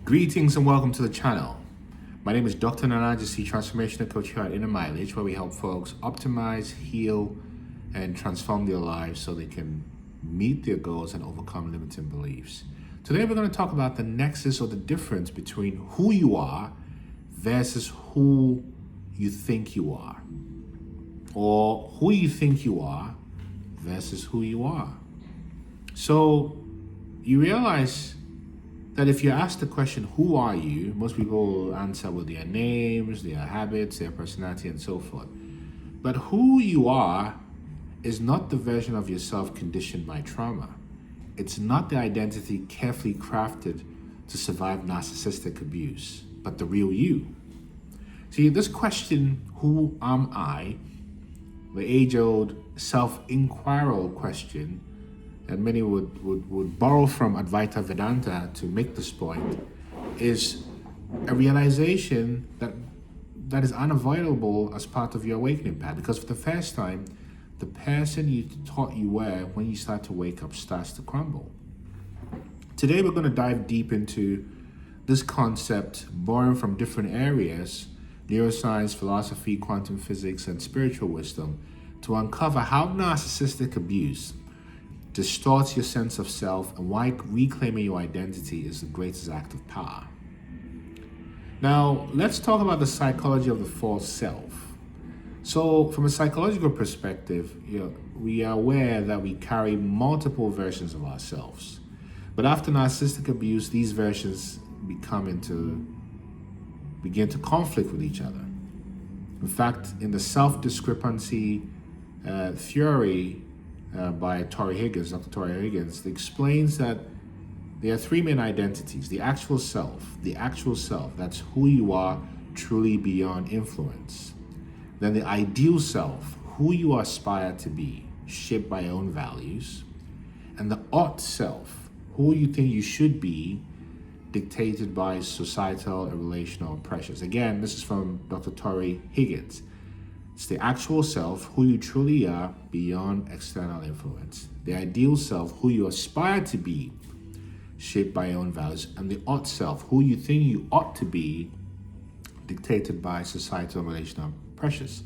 Greetings and welcome to the channel. My name is Dr. Narcissistic, transformational coach here at Inner Mileage, where we help folks optimize, heal, and transform their lives so they can meet their goals and overcome limiting beliefs. Today we're going to talk about the nexus or the difference between who you are versus who you think you are, or who you think you are versus who you are. So you realize that if you ask the question, who are you? Most people will answer with their names, their habits, their personality, and so forth. But who you are is not the version of yourself conditioned by trauma. It's not the identity carefully crafted to survive narcissistic abuse, but the real you. See, this question, who am I, the age-old self-inquiry question, and many would borrow from Advaita Vedanta to make this point, is a realization that is unavoidable as part of your awakening path. Because for the first time, the person you thought you were when you start to wake up starts to crumble. Today, we're going to dive deep into this concept, borrowing from different areas, neuroscience, philosophy, quantum physics, and spiritual wisdom, to uncover how narcissistic abuse distorts your sense of self and why reclaiming your identity is the greatest act of power. Now, let's talk about the psychology of the false self. So, from a psychological perspective, we are aware that we carry multiple versions of ourselves. But after narcissistic abuse, these versions begin to conflict with each other. In fact, in the self-discrepancy theory by Dr. Torrey Higgins, it explains that there are three main identities: the actual self, that's who you are truly beyond influence. Then the ideal self, who you aspire to be, shaped by your own values. And the ought self, who you think you should be, dictated by societal and relational pressures. Again, this is from Dr. Torrey Higgins. It's the actual self, who you truly are, beyond external influence. The ideal self, who you aspire to be, shaped by your own values. And the ought self, who you think you ought to be, dictated by societal and relational pressures.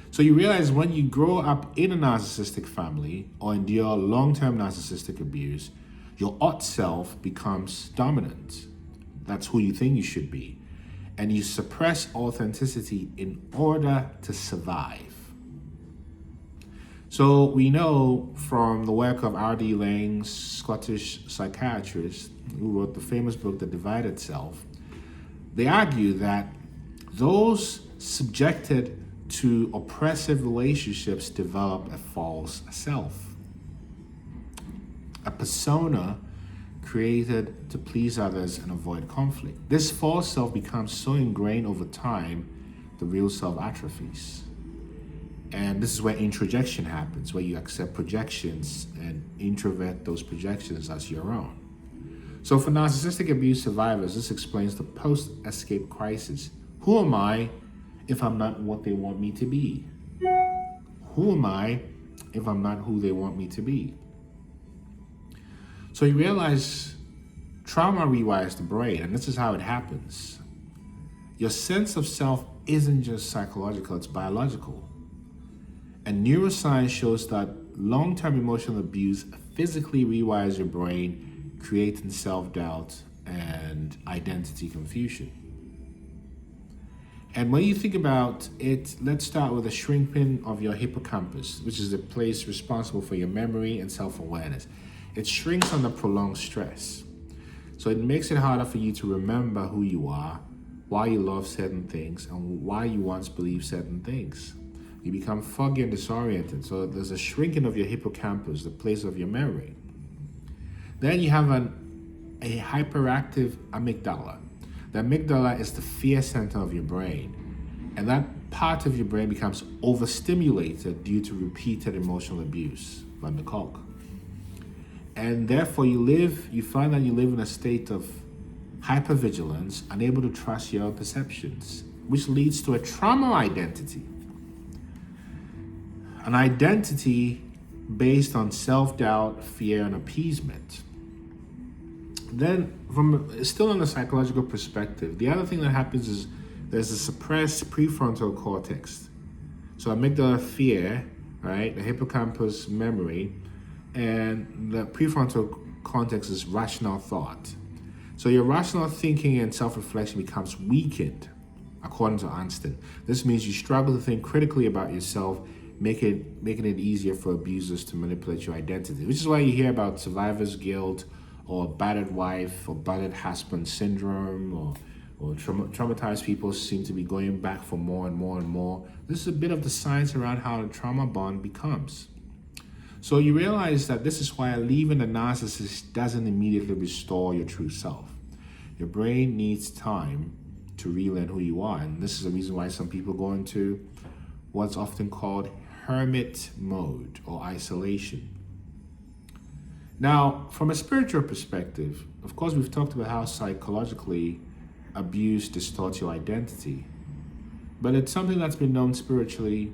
So you realize when you grow up in a narcissistic family or endure long-term narcissistic abuse, your ought self becomes dominant. That's who you think you should be. And you suppress authenticity in order to survive. So we know from the work of R.D. Laing, Scottish psychiatrist, who wrote the famous book, The Divided Self, they argue that those subjected to oppressive relationships develop a false self, a persona created to please others and avoid conflict. This false self becomes so ingrained over time, the real self atrophies. And this is where introjection happens, where you accept projections and introvert those projections as your own. So for narcissistic abuse survivors, this explains the post-escape crisis. Who am I if I'm not what they want me to be? Who am I if I'm not who they want me to be? So you realize trauma rewires the brain, and this is how it happens. Your sense of self isn't just psychological, it's biological. And neuroscience shows that long-term emotional abuse physically rewires your brain, creating self-doubt and identity confusion. And when you think about it, let's start with a shrinking of your hippocampus, which is the place responsible for your memory and self-awareness. It shrinks under prolonged stress. So it makes it harder for you to remember who you are, why you love certain things, and why you once believed certain things. You become foggy and disoriented. So there's a shrinking of your hippocampus, the place of your memory. Then you have a hyperactive amygdala. The amygdala is the fear center of your brain. And that part of your brain becomes overstimulated due to repeated emotional abuse, Van der Kolk. And therefore you find that you live in a state of hypervigilance, unable to trust your own perceptions, which leads to a trauma identity. An identity based on self-doubt, fear, and appeasement. Then, still on the psychological perspective, the other thing that happens is there's a suppressed prefrontal cortex. So amygdala, fear, right? The hippocampus, memory, and the prefrontal cortex is rational thought. So your rational thinking and self-reflection becomes weakened, according to Einstein. This means you struggle to think critically about yourself, making it easier for abusers to manipulate your identity. Which is why you hear about survivor's guilt, or battered wife, or battered husband syndrome, or traumatized people seem to be going back for more and more and more. This is a bit of the science around how the trauma bond becomes. So you realize that this is why leaving a narcissist doesn't immediately restore your true self. Your brain needs time to relearn who you are. And this is the reason why some people go into what's often called hermit mode or isolation. Now, from a spiritual perspective, of course, we've talked about how psychologically abuse distorts your identity. But it's something that's been known spiritually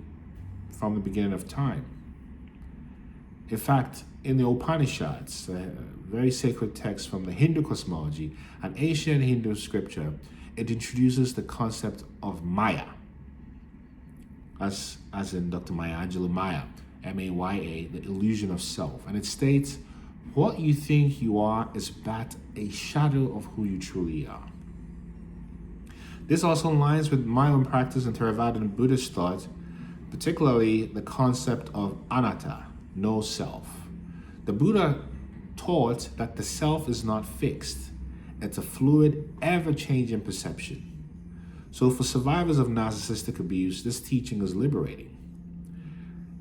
from the beginning of time. In fact, in the Upanishads, a very sacred text from the Hindu cosmology, an ancient Hindu scripture, it introduces the concept of Maya, as in Dr. Maya Angelou Maya, M-A-Y-A, the illusion of self. And it states, what you think you are is but a shadow of who you truly are. This also aligns with my own practice in Theravada and Buddhist thought, particularly the concept of anatta, no self. The Buddha taught that the self is not fixed. It's a fluid, ever-changing perception. So for survivors of narcissistic abuse, this teaching is liberating.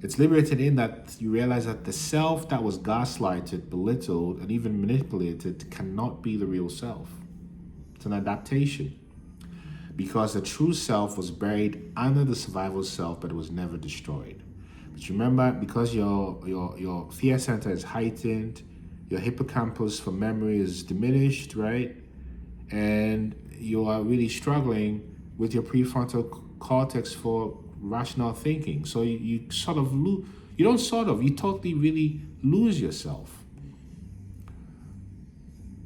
It's liberating in that you realize that the self that was gaslighted, belittled, and even manipulated cannot be the real self. It's an adaptation. Because the true self was buried under the survival self, but it was never destroyed. But remember, because your fear center is heightened, your hippocampus for memory is diminished, right? And you are really struggling with your prefrontal cortex for rational thinking. So you sort of lose, you don't sort of, you totally really lose yourself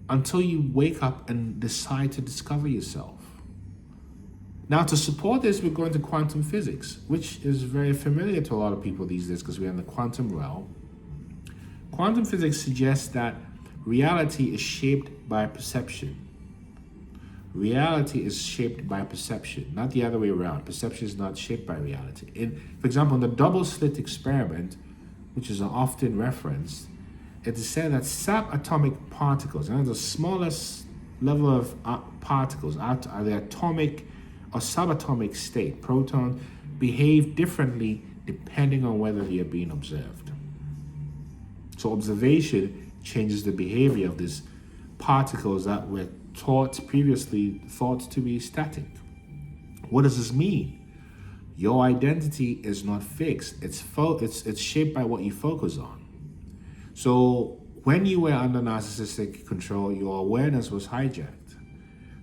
until you wake up and decide to discover yourself. Now, to support this, we're going to quantum physics, which is very familiar to a lot of people these days because we're in the quantum realm. Quantum physics suggests that reality is shaped by perception. Reality is shaped by perception, not the other way around. Perception is not shaped by reality. For example, in the double slit experiment, which is often referenced, it is said that subatomic particles, and the smallest level of particles, are the atomic or subatomic state, protons, behave differently depending on whether they are being observed. So observation changes the behavior of these particles that were previously thought to be static. What does this mean? Your identity is not fixed. It's shaped by what you focus on. So when you were under narcissistic control, your awareness was hijacked.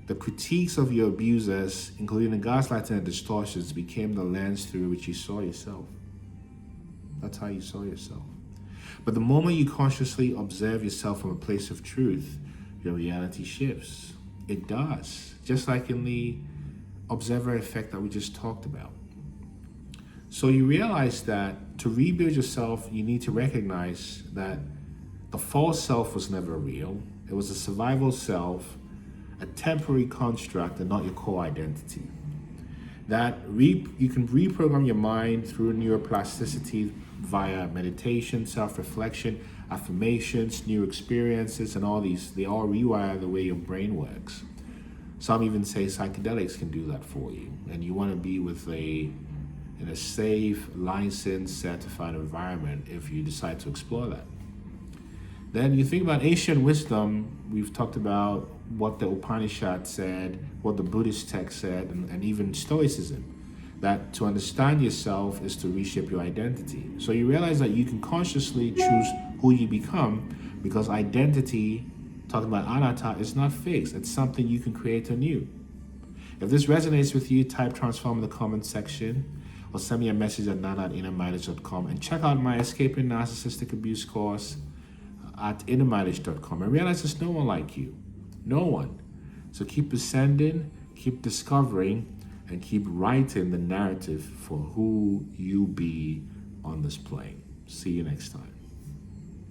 The critiques of your abusers, including the gaslighting and distortions, became the lens through which you saw yourself. That's how you saw yourself. But the moment you consciously observe yourself from a place of truth, your reality shifts. It does, just like in the observer effect that we just talked about. So you realize that to rebuild yourself, you need to recognize that the false self was never real. It was a survival self, a temporary construct, and not your core identity. That you can reprogram your mind through neuroplasticity via meditation, self-reflection, affirmations, new experiences, and all these. They all rewire the way your brain works. Some even say psychedelics can do that for you, and you want to be in a safe, licensed, certified environment if you decide to explore that. Then you think about ancient wisdom. We've talked about what the Upanishad said, what the Buddhist text said, and even Stoicism. That to understand yourself is to reshape your identity. So you realize that you can consciously choose who you become because identity, talking about anatta, is not fixed. It's something you can create anew. If this resonates with you, type transform in the comment section or send me a message at nana@innermileage.com and check out my Escaping Narcissistic Abuse course. at innermileage.com and realize there's no one like you. No one. So keep ascending, keep discovering, and keep writing the narrative for who you be on this plane. See you next time.